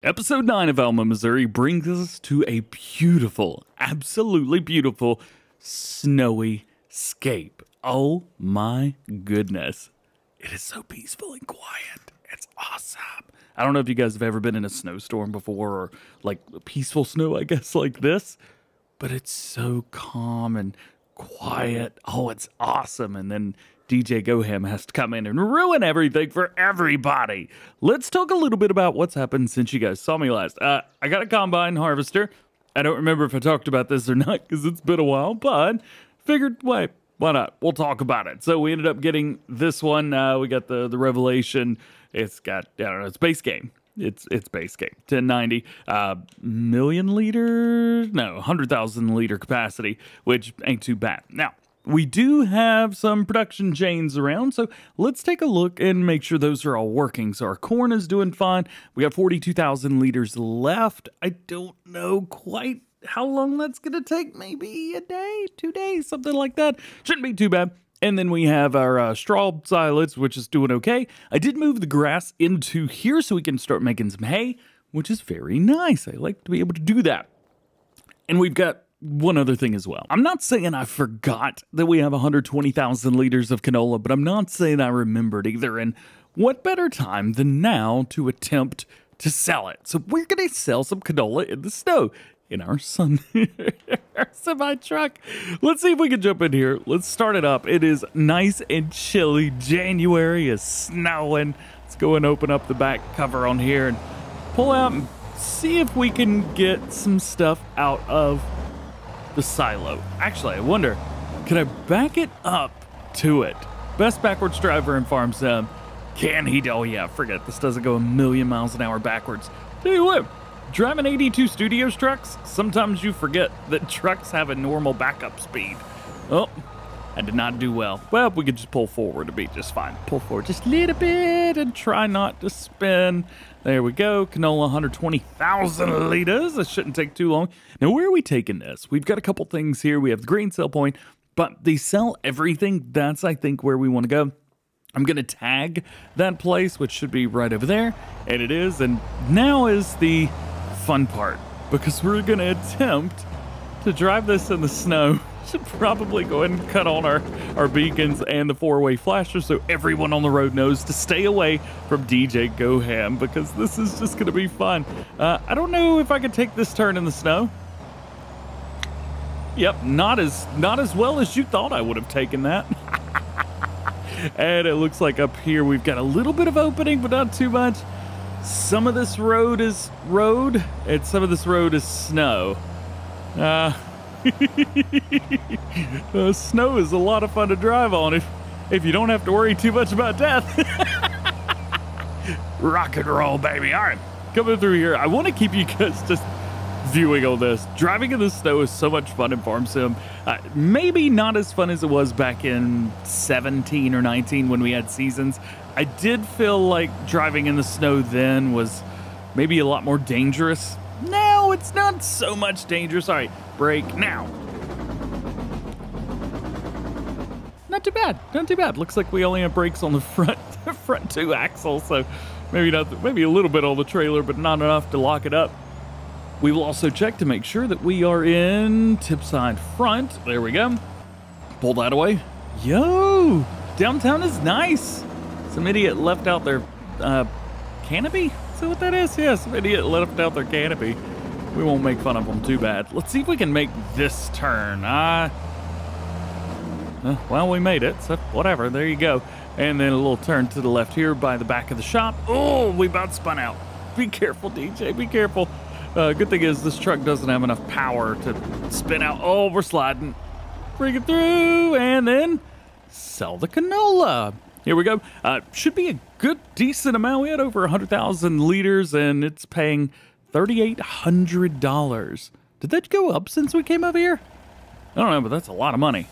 Episode 9 of Alma, Missouri brings us to a beautiful, absolutely beautiful, snowy scape. Oh my goodness. It is so peaceful and quiet. It's awesome. I don't know if you guys have ever been in a snowstorm before or like peaceful snow, I guess, like this, but it's so calm and quiet. Oh, it's awesome. And then DjGoHam has to come in and ruin everything for everybody. Let's talk a little bit about what's happened since you guys saw me last. I got a combine harvester. I don't remember if I talked about this or not because it's been a while, but figured, wait, why not? We'll talk about it. So we ended up getting this one. We got the Revelation. It's got, I don't know, it's base game. It's base game. 1090 million liter, no, 100,000 liter capacity, which ain't too bad. Now, we do have some production chains around, so let's take a look and make sure those are all working. So our corn is doing fine. We got 42,000 liters left. I don't know quite how long that's going to take. Maybe a day, 2 days, something like that. Shouldn't be too bad. And then we have our straw silage, which is doing okay. I did move the grass into here so we can start making some hay, which is very nice. I like to be able to do that. And we've got one other thing as well. I'm not saying I forgot that we have 120,000 liters of canola, but I'm not saying I remembered either. And what better time than now to attempt to sell it? So we're going to sell some canola in the snow in our semi truck. Let's see if we can jump in here. Let's start it up. It is nice and chilly. January is snowing. Let's go and open up the back cover on here and pull out and see if we can get some stuff out of the silo. Actually, I wonder, can I back it up to it? Best backwards driver in Farm Sim. Can he? Oh yeah, forget this doesn't go a million miles an hour backwards. Tell you what, driving 82 Studios trucks, sometimes you forget that trucks have a normal backup speed. Oh, I did not do well. Well, we could just pull forward to be just fine. Pull forward just a little bit and try not to spin. There we go. Canola, 120,000 liters. This shouldn't take too long. Now, where are we taking this? We've got a couple things here. We have the grain sell point, but they sell everything. That's, I think, where we want to go. I'm going to tag that place, which should be right over there. And it is. And now is the fun part, because we're going to attempt to drive this in the snow. Should probably go ahead and cut on our beacons and the four-way flasher so everyone on the road knows to stay away from DjGoHam, because this is just going to be fun. I don't know if I could take this turn in the snow. Yep, not as well as you thought I would have taken that. And it looks like up here we've got a little bit of opening, but not too much. Some of this road is road, and some of this road is snow. Snow is a lot of fun to drive on if you don't have to worry too much about death. Rock and roll, baby. All right, coming through here. I want to keep you guys just viewing all this. Driving in the snow is so much fun in Farm Sim. Maybe not as fun as it was back in 17 or 19 when we had seasons. I did feel like driving in the snow then was maybe a lot more dangerous. No, it's not so much dangerous. All right, brake now. Not too bad. Not too bad. Looks like we only have brakes on the front two axles, so maybe not. Maybe a little bit on the trailer, but not enough to lock it up. We will also check to make sure that we are in tip side front. There we go. Pull that away. Yo, downtown is nice. Some idiot left out their canopy. Is that what that is? Yeah, some idiot left out their canopy. We won't make fun of them too bad. Let's see if we can make this turn. Well, we made it, so whatever. There you go. And then a little turn to the left here by the back of the shop. Oh, we about spun out. Be careful, DJ. Be careful. Good thing is this truck doesn't have enough power to spin out. Oh, we're sliding. Bring it through and then sell the canola. Here we go. Should be a good, decent amount. We had over 100,000 liters, and it's paying $3,800. Did that go up since we came over here? I don't know, but that's a lot of money.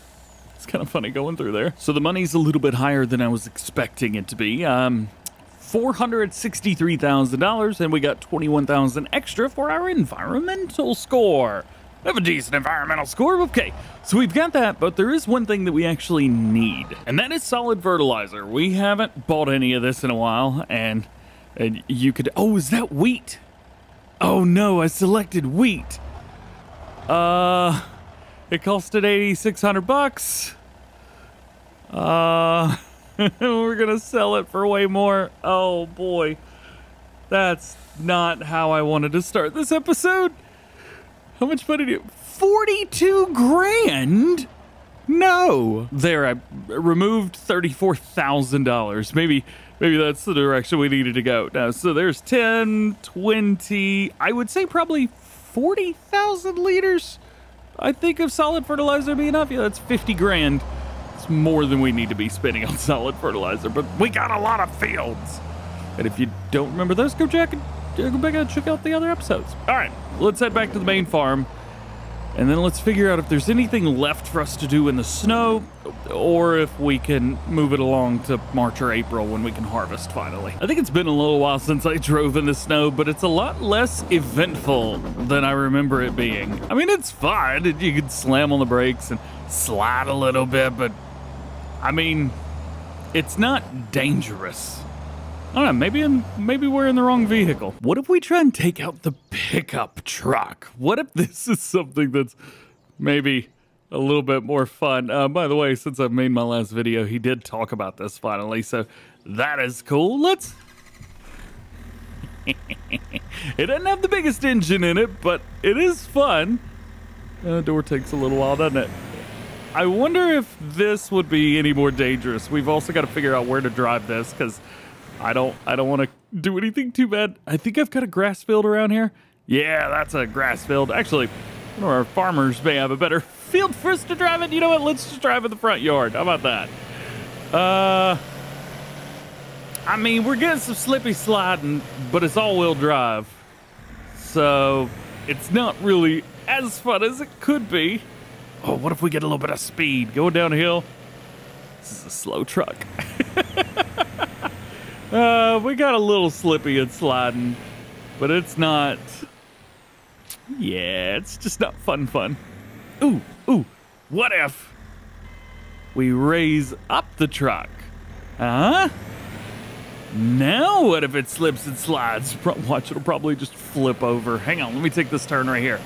It's kind of funny going through there. So the money's a little bit higher than I was expecting it to be. $463,000, and we got 21,000 extra for our environmental score. We have a decent environmental score. Okay, so we've got that, but there is one thing that we actually need, and that is solid fertilizer. We haven't bought any of this in a while, and you could... Oh, is that wheat? Oh no, I selected wheat. It costed 8,600 bucks. We're gonna sell it for way more. Oh boy. That's not how I wanted to start this episode. How much money do you... 42 grand? No. There, I removed $34,000. Maybe that's the direction we needed to go. Now, so there's 10, 20, I would say probably 40,000 liters, I think, of solid fertilizer being enough. Yeah, that's 50 grand. It's more than we need to be spending on solid fertilizer, but we got a lot of fields. And if you don't remember those, go back and check out the other episodes. All right, let's head back to the main farm. And then let's figure out if there's anything left for us to do in the snow, or if we can move it along to March or April when we can harvest finally. I think it's been a little while since I drove in the snow, but it's a lot less eventful than I remember it being. I mean, it's fun. You can slam on the brakes and slide a little bit, but I mean, it's not dangerous. I don't know, maybe we're in the wrong vehicle. What if we try and take out the pickup truck? What if this is something that's maybe a little bit more fun? By the way, since I've made my last video, he did talk about this finally, so that is cool. Let's... It doesn't have the biggest engine in it, but it is fun. Door takes a little while, doesn't it? I wonder if this would be any more dangerous. We've also got to figure out where to drive this, because I don't want to do anything too bad. I think I've got a grass field around here. Yeah, that's a grass field. Actually, one of our farmers may have a better field for us to drive in. You know what? Let's just drive in the front yard. How about that? I mean, we're getting some slippy sliding, but it's all-wheel drive. So it's not really as fun as it could be. Oh, what if we get a little bit of speed going downhill? This is a slow truck. We got a little slippy and sliding, but it's not... Yeah, it's just not fun. Ooh, what if we raise up the truck? Huh? Now what if it slips and slides? Watch, it'll probably just flip over. Hang on, let me take this turn right here.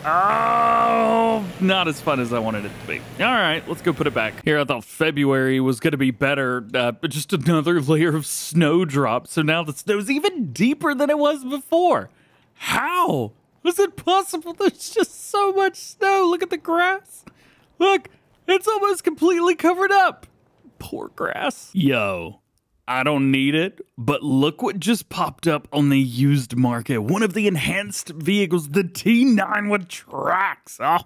Oh, not as fun as I wanted it to be. All right, let's go put it back. Here, I thought February was going to be better, but just another layer of snow dropped. So now the snow's even deeper than it was before. How? Was it possible? There's just so much snow. Look at the grass. Look, it's almost completely covered up. Poor grass. Yo. I don't need it, but look what just popped up on the used market. One of the enhanced vehicles, the T9 with tracks. Oh.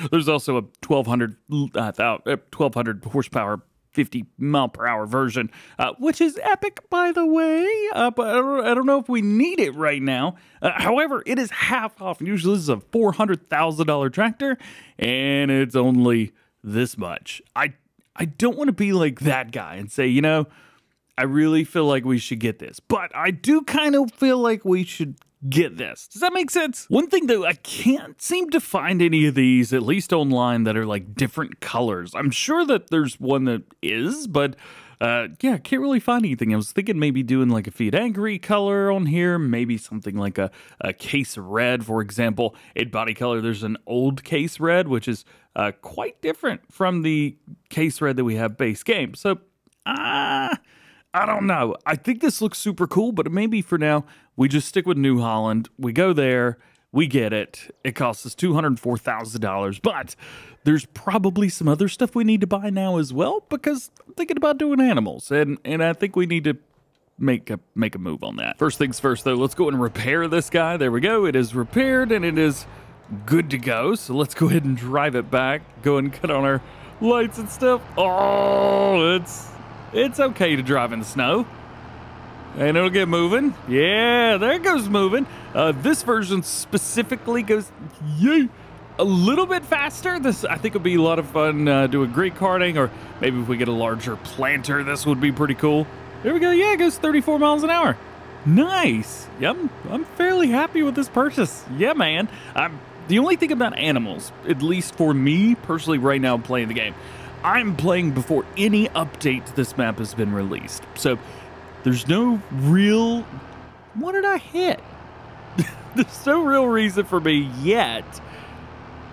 There's also a 1,200 horsepower, 50 mile per hour version, which is epic, by the way. But I don't know if we need it right now. However, it is half off. Usually this is a $400,000 tractor, and it's only this much. I don't want to be like that guy and say, you know, I really feel like we should get this, but I do kind of feel like we should get this. Does that make sense? One thing though, I can't seem to find any of these, at least online, that are like different colors. I'm sure that there's one that is, but yeah, I can't really find anything. I was thinking maybe doing like a Fiat Angry color on here, maybe something like a case red, for example. In body color, there's an old case red, which is quite different from the case red that we have base game. So, I don't know. I think this looks super cool, but maybe for now, we just stick with New Holland. We go there, we get it. It costs us $204,000, but there's probably some other stuff we need to buy now as well, because I'm thinking about doing animals, and I think we need to make a move on that. First things first, though, let's go and repair this guy. There we go. It is repaired, and it is good to go. So let's go ahead and drive it back, go and cut on our lights and stuff. Oh, it's okay to drive in the snow. And it'll get moving. Yeah, there it goes moving. This version specifically goes a little bit faster. This, I think, would be a lot of fun doing great karting, or maybe if we get a larger planter, this would be pretty cool. There we go. Yeah, it goes 34 miles an hour. Nice. Yep, I'm fairly happy with this purchase. Yeah, man. The only thing about animals, at least for me personally right now playing the game, I'm playing before any update to this map has been released. So there's no real... What did I hit? there's no real reason for me yet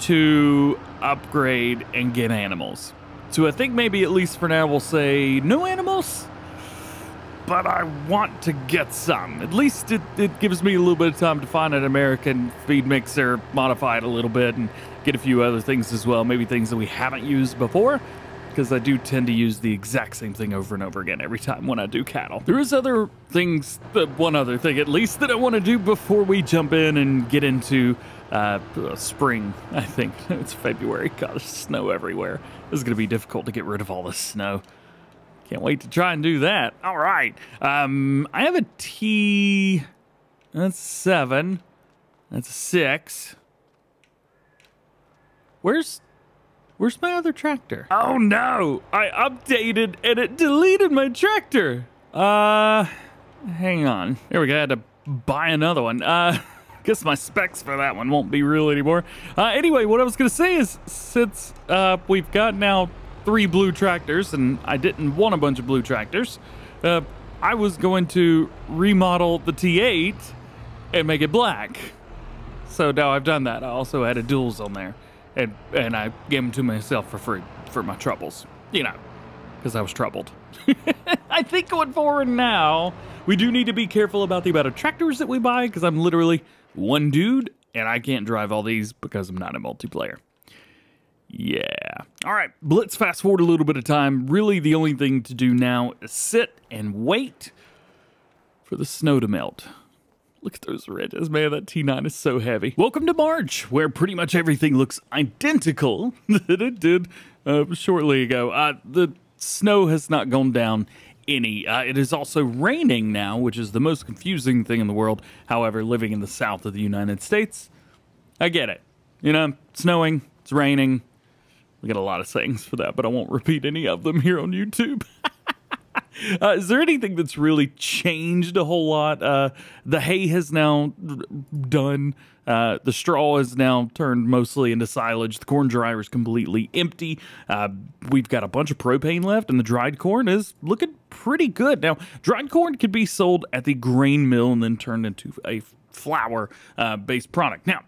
to upgrade and get animals. So I think maybe at least for now we'll say no animals, but I want to get some. At least it gives me a little bit of time to find an American feed mixer, modify it a little bit, and get a few other things as well. Maybe things that we haven't used before, because I do tend to use the exact same thing over and over again every time when I do cattle. There is other things, one other thing at least, that I want to do before we jump in and get into spring, I think. It's February. God, there's snow everywhere. This is going to be difficult to get rid of all this snow. Can't wait to try and do that. All right. I have a T. That's 7. That's a 6. Where's my other tractor? Oh no! I updated and it deleted my tractor. Hang on. There we go. I had to buy another one. Guess my specs for that one won't be real anymore. Anyway, what I was gonna say is, since we've got now 3 blue tractors, and I didn't want a bunch of blue tractors, I was going to remodel the T8 and make it black. So now I've done that. I also added duals on there. And I gave them to myself for free for my troubles, you know, because I was troubled. I think going forward now, we do need to be careful about the amount of tractors that we buy, because I'm literally one dude, and I can't drive all these because I'm not a multiplayer. Yeah. All right, let's fast forward a little bit of time. Really, the only thing to do now is sit and wait for the snow to melt. Look at those ridges, man. That T9 is so heavy. Welcome to March, where pretty much everything looks identical that it did shortly ago. The snow has not gone down any. It is also raining now, which is the most confusing thing in the world. However, living in the south of the United States, I get it. You know, it's snowing, it's raining. We got a lot of sayings for that, but I won't repeat any of them here on YouTube. Is there anything that's really changed a whole lot? The hay has now done. The straw is now turned mostly into silage. The corn dryer is completely empty. We've got a bunch of propane left, and the dried corn is looking pretty good. Now, dried corn could be sold at the grain mill and then turned into a flour-based product. Now,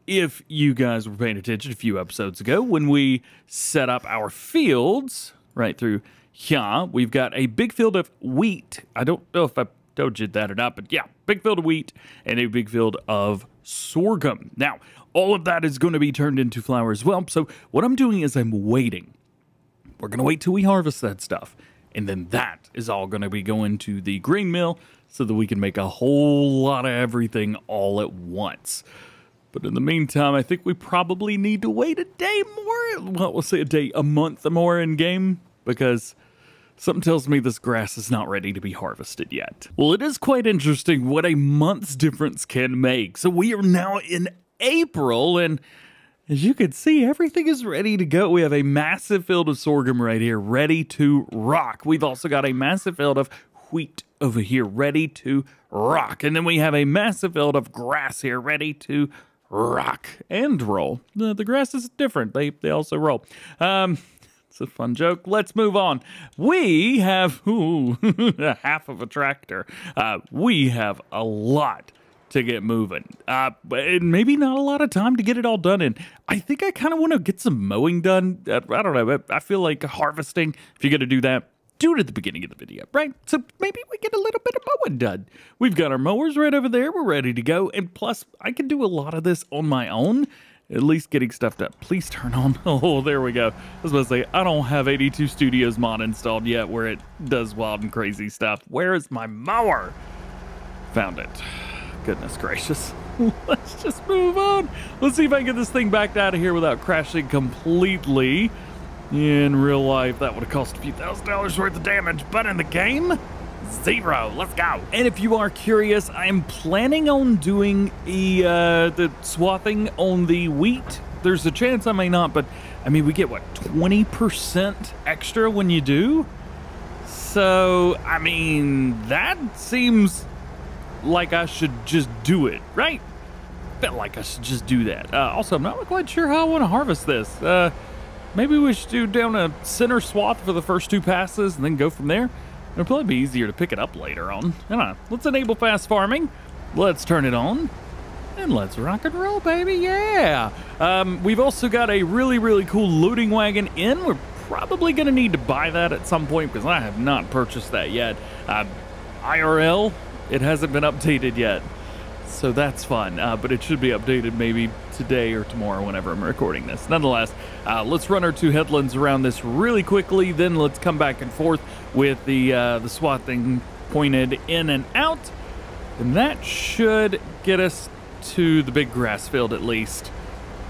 if you guys were paying attention a few episodes ago, when we set up our fields right through here, we've got a big field of wheat. I don't know if I told you that or not, but yeah, big field of wheat and a big field of sorghum. Now, all of that is going to be turned into flour as well. So what I'm doing is I'm waiting. We're going to wait till we harvest that stuff. And then that is all going to be going to the grain mill so that we can make a whole lot of everything all at once. But in the meantime, I think we probably need to wait a day more. Well, we'll say a month more in game, because something tells me this grass is not ready to be harvested yet. Well, it is quite interesting what a month's difference can make. So we are now in April, and as you can see, everything is ready to go. We have a massive field of sorghum right here, ready to rock. We've also got a massive field of wheat over here, ready to rock. And then we have a massive field of grass here, ready to rock and roll. The grass is different. They also roll. It's a fun joke. Let's move on. We have half of a tractor. We have a lot to get moving. And maybe not a lot of time to get it all done in. I think I kind of want to get some mowing done. I don't know. I feel like harvesting, if you're going to do that, do it at the beginning of the video, right? So maybe we get a little bit of mowing done. We've got our mowers right over there. We're ready to go. And plus, I can do a lot of this on my own, at least getting stuff done. Please turn on. Oh, there we go. I was about to say, I don't have 82 Studios mod installed yet where it does wild and crazy stuff. Where is my mower? Found it. Goodness gracious. Let's just move on. Let's see if I can get this thing backed out of here without crashing completely. In real life, that would have cost a few $1,000s worth of damage, but in the game, 0. Let's go. And if you are curious, I am planning on doing the swathing on the wheat. There's a chance I may not, but I mean, we get what, 20% extra when you do? So, I mean, that seems like I should just do it, right? Felt like I should just do that. Also, I'm not quite sure how I want to harvest this. Maybe we should do down a center swath for the first 2 passes and then go from there. It'll probably be easier to pick it up later on. I don't know. Let's enable fast farming. Let's turn it on. And let's rock and roll, baby, yeah! We've also got a really, really cool loading wagon in. We're probably going to need to buy that at some point because I have not purchased that yet. IRL, it hasn't been updated yet, so that's fun. But it should be updated maybe today or tomorrow whenever I'm recording this. Nonetheless, let's run our 2 headlands around this really quickly, then let's come back and forth with the SWAT thing pointed in and out. And that should get us to the big grass field at least,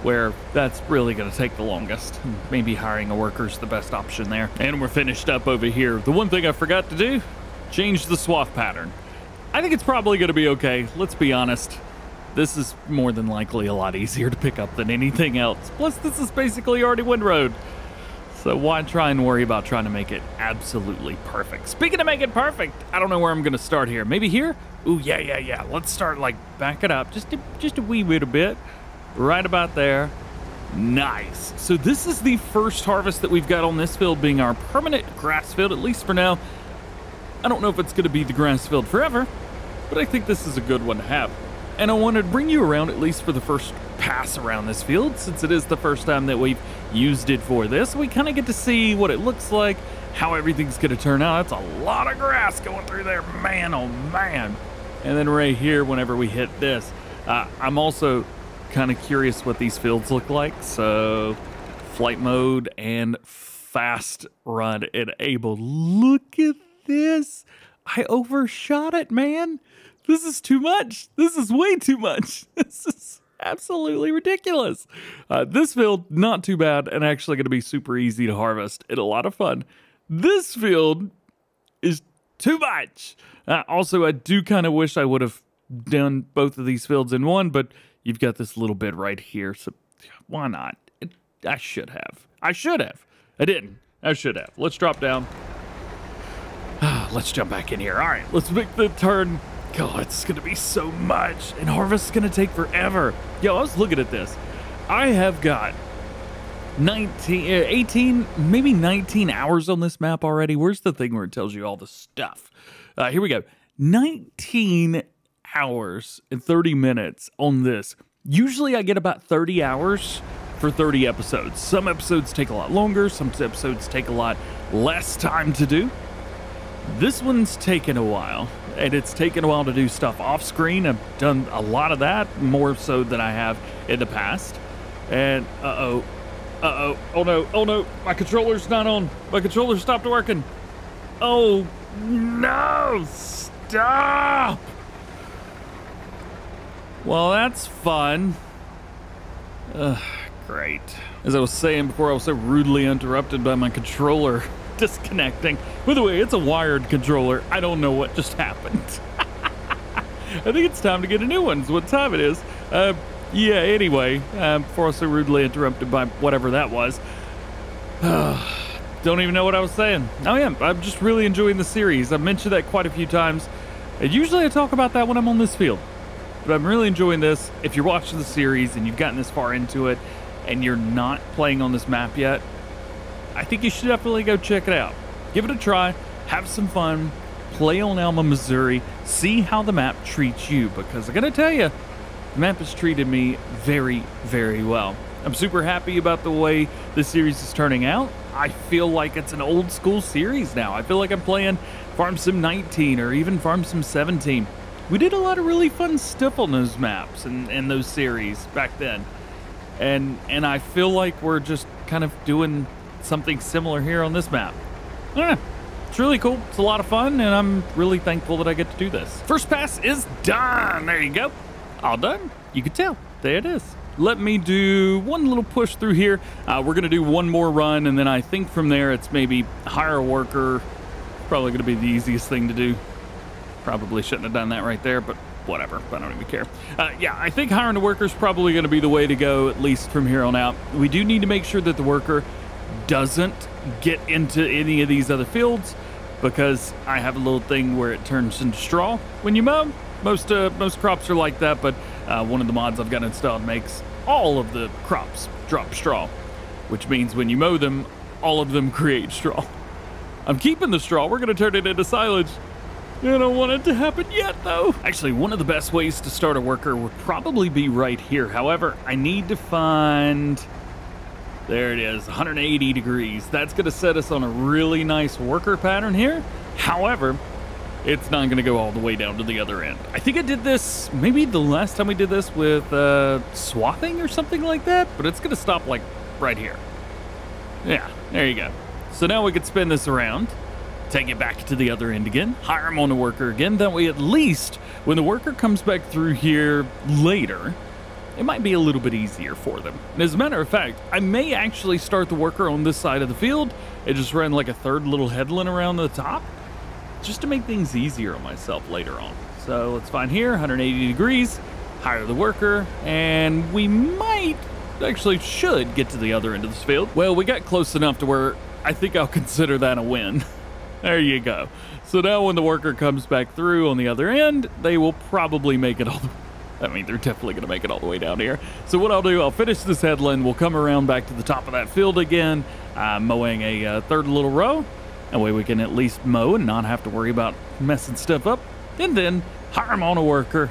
where that's really going to take the longest. Maybe hiring a worker is the best option there. And we're finished up over here. The one thing I forgot to do, change the swath pattern. I think it's probably going to be okay. Let's be honest. This is more than likely a lot easier to pick up than anything else. Plus, this is basically already windrowed. So why try and worry about trying to make it absolutely perfect? Speaking of making perfect, I don't know where I'm going to start here. Maybe here? Ooh, yeah. Let's start, like, back it up just a wee bit. Right about there. Nice. So this is the first harvest that we've got on this field being our permanent grass field, at least for now. I don't know if it's going to be the grass field forever, but I think this is a good one to have. And I wanted to bring you around at least for the first pass around this field, since it is the first time that we've used it for this. We kind of get to see what it looks like, how everything's going to turn out. That's a lot of grass going through there, man, oh man. And then right here, whenever we hit this, I'm also kind of curious what these fields look like. So flight mode and fast run enabled. Look at this. I overshot it, man. This is too much. This is way too much. This is absolutely ridiculous. This field, not too bad, and actually going to be super easy to harvest and a lot of fun. This field is too much. Also, I do kind of wish I would have done both of these fields in one, but you've got this little bit right here, so why not? I should have. I didn't. I should have. Let's drop down. Let's jump back in here. All right, let's make the turn. God, it's going to be so much, and harvest is going to take forever. Yo, I was looking at this. I have got 18, maybe 19 hours on this map already. Where's the thing where it tells you all the stuff? Here we go. 19 hours and 30 minutes on this. Usually I get about 30 hours for 30 episodes. Some episodes take a lot longer. Some episodes take a lot less time to do. This one's taken a while, and it's taken a while to do stuff off screen. I've done a lot of that, more so than I have in the past. And oh no, my controller's not on. My controller stopped working. Oh no, stop. Well, that's fun. Great. As I was saying before, I was so rudely interrupted by my controller disconnecting. By the way, it's a wired controller. I don't know what just happened. I think it's time to get a new one. Is what time it is. Yeah, anyway, before I was so rudely interrupted by whatever that was. Don't even know what I was saying. Oh yeah, I'm just really enjoying the series. I've mentioned that quite a few times. And usually I talk about that when I'm on this field. But I'm really enjoying this. If you're watching the series and you've gotten this far into it and you're not playing on this map yet, I think you should definitely go check it out. Give it a try, have some fun, play on Alma, Missouri, see how the map treats you, because I'm going to tell you, the map has treated me very, very well. I'm super happy about the way this series is turning out. I feel like it's an old school series now. I feel like I'm playing Farm Sim 19 or even Farm Sim 17. We did a lot of really fun stuff on those maps and those series back then. And I feel like we're just kind of doing something similar here on this map. It's really cool. It's a lot of fun, and I'm really thankful that I get to do this. First pass is done. There you go. All done. You can tell. There it is. Let me do one little push through here. We're going to do one more run, and then I think from there it's maybe hire a worker. Probably going to be the easiest thing to do. Probably shouldn't have done that right there, but whatever. I don't even care. Yeah, I think hiring a worker is probably going to be the way to go, at least from here on out. We do need to make sure that the worker doesn't get into any of these other fields, because I have a little thing where it turns into straw when you mow. Most crops are like that, but one of the mods I've got installed makes all of the crops drop straw, which means when you mow them, all of them create straw. I'm keeping the straw. We're going to turn it into silage. I don't want it to happen yet, though. Actually, one of the best ways to start a worker would probably be right here. However, I need to find... There it is, 180 degrees. That's going to set us on a really nice worker pattern here. However, it's not going to go all the way down to the other end. I think I did this, maybe the last time we did this with swathing or something like that, but it's going to stop like right here. Yeah, there you go. So now we can spin this around, take it back to the other end again, hire him on a worker again. That way, at least when the worker comes back through here later, it might be a little bit easier for them. And as a matter of fact, I may actually start the worker on this side of the field and just run like a third little headland around the top just to make things easier on myself later on. So let's find here, 180 degrees, hire the worker, and we might, actually should get to the other end of this field. Well, we got close enough to where I think I'll consider that a win. There you go. So now when the worker comes back through on the other end, they will probably make it all the way. I mean, they're definitely going to make it all the way down here. So what I'll do, I'll finish this headland. We'll come around back to the top of that field again, mowing a third little row. That way we can at least mow and not have to worry about messing stuff up. And then hire him on a worker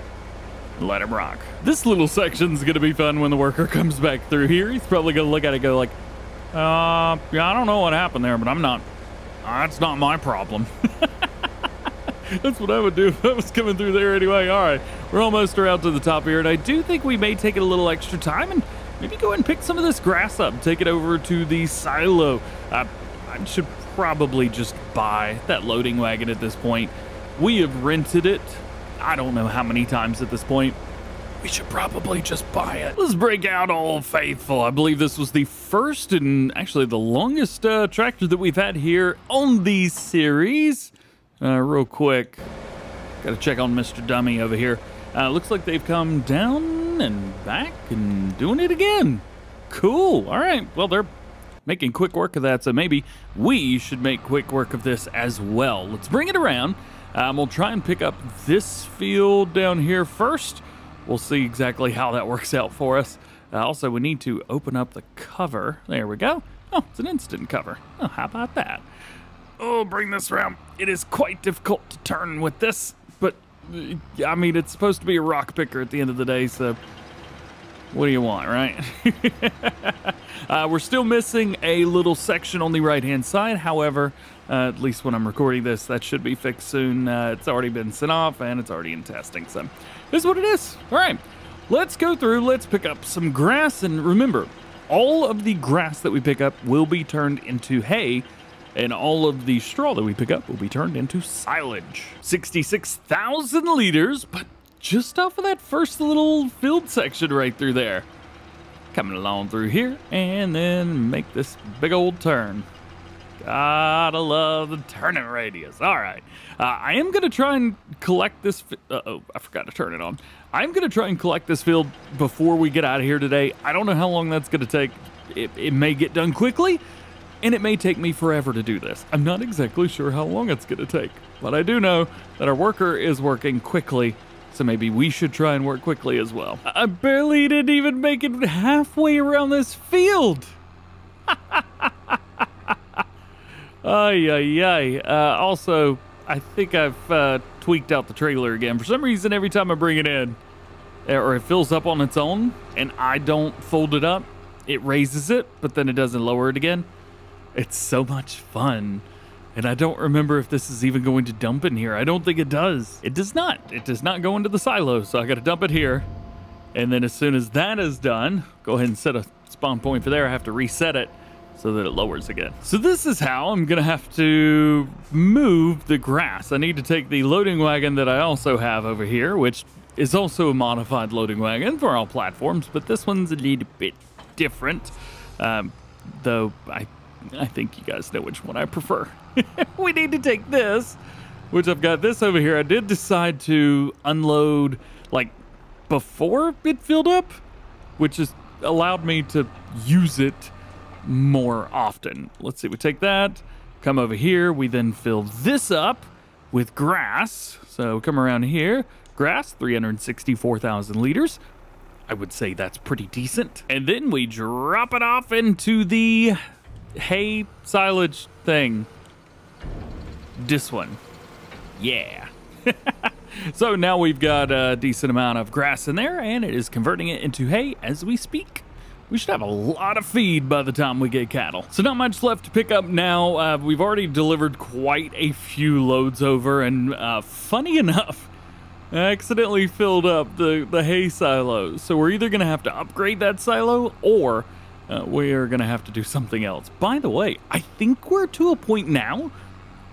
and let him rock. This little section's going to be fun when the worker comes back through here. He's probably going to look at it and go like, yeah, I don't know what happened there, but that's not my problem. That's what I would do if I was coming through there anyway. All right, we're almost around to the top here, and I do think we may take it a little extra time and maybe go ahead and pick some of this grass up, take it over to the silo. I should probably just buy that loading wagon at this point. We have rented it, I don't know how many times at this point. We should probably just buy it. Let's break out Old Faithful. I believe this was the first and actually the longest tractor that we've had here on the series. Real quick, gotta check on Mr. Dummy over here. Looks like they've come down and back and doing it again. Cool. All right. Well, they're making quick work of that, so maybe we should make quick work of this as well. Let's bring it around. We'll try and pick up this field down here first. We'll see exactly how that works out for us. Also, we need to open up the cover. There we go. Oh, it's an instant cover. Oh, how about that? Oh, bring this around. It is quite difficult to turn with this, but I mean, it's supposed to be a rock picker at the end of the day, so what do you want, right? We're still missing a little section on the right-hand side. However, at least when I'm recording this, that should be fixed soon. It's already been sent off, and it's already in testing, so this is what it is. All right, let's go through. Let's pick up some grass, and remember, all of the grass that we pick up will be turned into hay, and all of the straw that we pick up will be turned into silage. 66,000 liters, but just off of that first little field section right through there. Coming along through here, and then make this big old turn. Gotta love the turning radius. All right. I am going to try and collect this. Uh-oh, I forgot to turn it on. I'm going to try and collect this field before we get out of here today. I don't know how long that's going to take. It may get done quickly, and it may take me forever to do this. I'm not exactly sure how long it's going to take, but I do know that our worker is working quickly, so maybe we should try and work quickly as well. I barely didn't even make it halfway around this field. Ay, ay, ay. Also, I think I've tweaked out the trailer again. For some reason, every time I bring it in, or it fills up on its own, and I don't fold it up, it raises it, but then it doesn't lower it again. It's so much fun. And I don't remember if this is even going to dump in here. I don't think it does. It does not. It does not go into the silo, so I got to dump it here. And then as soon as that is done, go ahead and set a spawn point for there. I have to reset it so that it lowers again. So this is how I'm going to have to move the grass. I need to take the loading wagon that I also have over here, which is also a modified loading wagon for all platforms, but this one's a little bit different, though I think you guys know which one I prefer. We need to take this, which I've got this over here. I did decide to unload like before it filled up, which has allowed me to use it more often. Let's see, we take that, come over here, we then fill this up with grass. So come around here, grass, 364,000 liters. I would say that's pretty decent. And then we drop it off into the hay silage thing. This one. Yeah. So now we've got a decent amount of grass in there, and it is converting it into hay as we speak. We should have a lot of feed by the time we get cattle. So not much left to pick up now. We've already delivered quite a few loads over, and funny enough, I accidentally filled up the hay silo. So we're either going to have to upgrade that silo, or we are going to have to do something else. By the way, I think we're to a point now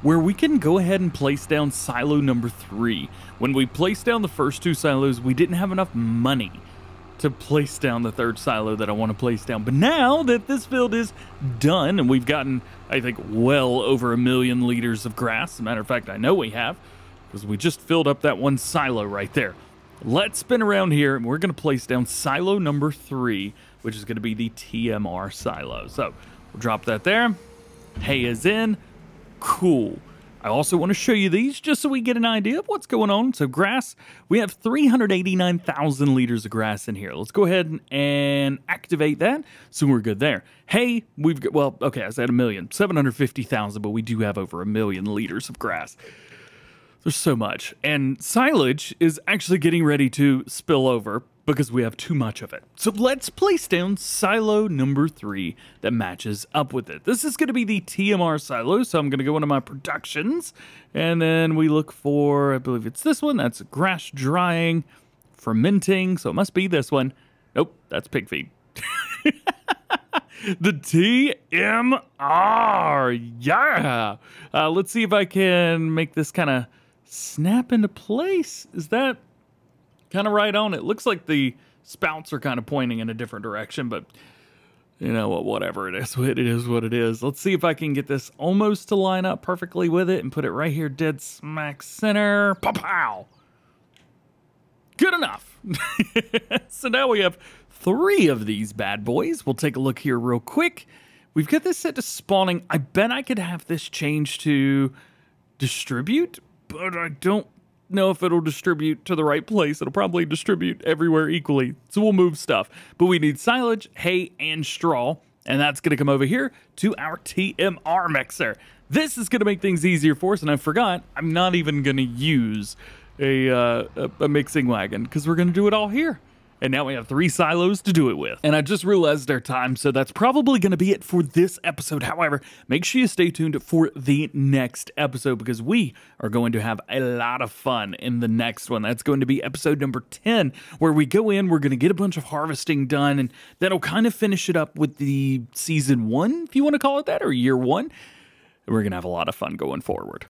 where we can go ahead and place down silo number 3. When we placed down the first 2 silos, we didn't have enough money to place down the 3rd silo that I want to place down. But now that this field is done, and we've gotten, I think, well over 1 million liters of grass. As a matter of fact, I know we have, because we just filled up that 1 silo right there. Let's spin around here, and we're going to place down silo number 3, which is going to be the TMR silo. So we'll drop that there. Hay is in. Cool. I also want to show you these just so we get an idea of what's going on. So grass, we have 389,000 liters of grass in here. Let's go ahead and activate that so we're good there. Hay, we've got, well, okay, I said 1,750,000, but we do have over 1 million liters of grass. There's so much. And silage is actually getting ready to spill over because we have too much of it. So let's place down silo number 3 that matches up with it. This is going to be the TMR silo, so I'm going to go into my productions, and then we look for, I believe it's this one. That's grass drying, fermenting, so it must be this one. Nope, that's pig feed. The TMR, yeah! Let's see if I can make this kind of snap into place. Is that kind of right on? It looks like the spouts are kind of pointing in a different direction, but you know what, whatever it is what it is. Let's see if I can get this almost to line up perfectly with it and put it right here dead smack center. Pow! Good enough. So now we have 3 of these bad boys. We'll take a look here real quick. We've got this set to spawning. I bet I could have this changed to distribute, but I don't know if it'll distribute to the right place. It'll probably distribute everywhere equally, so we'll move stuff. But we need silage, hay, and straw, and that's going to come over here to our TMR mixer. This is going to make things easier for us, and I forgot, I'm not even going to use a mixing wagon because we're going to do it all here. And now we have 3 silos to do it with. And I just realized our time, so that's probably going to be it for this episode. However, make sure you stay tuned for the next episode because we are going to have a lot of fun in the next one. That's going to be episode number 10, where we go in, we're going to get a bunch of harvesting done, and that'll kind of finish it up with the season 1, if you want to call it that, or year 1. And we're going to have a lot of fun going forward.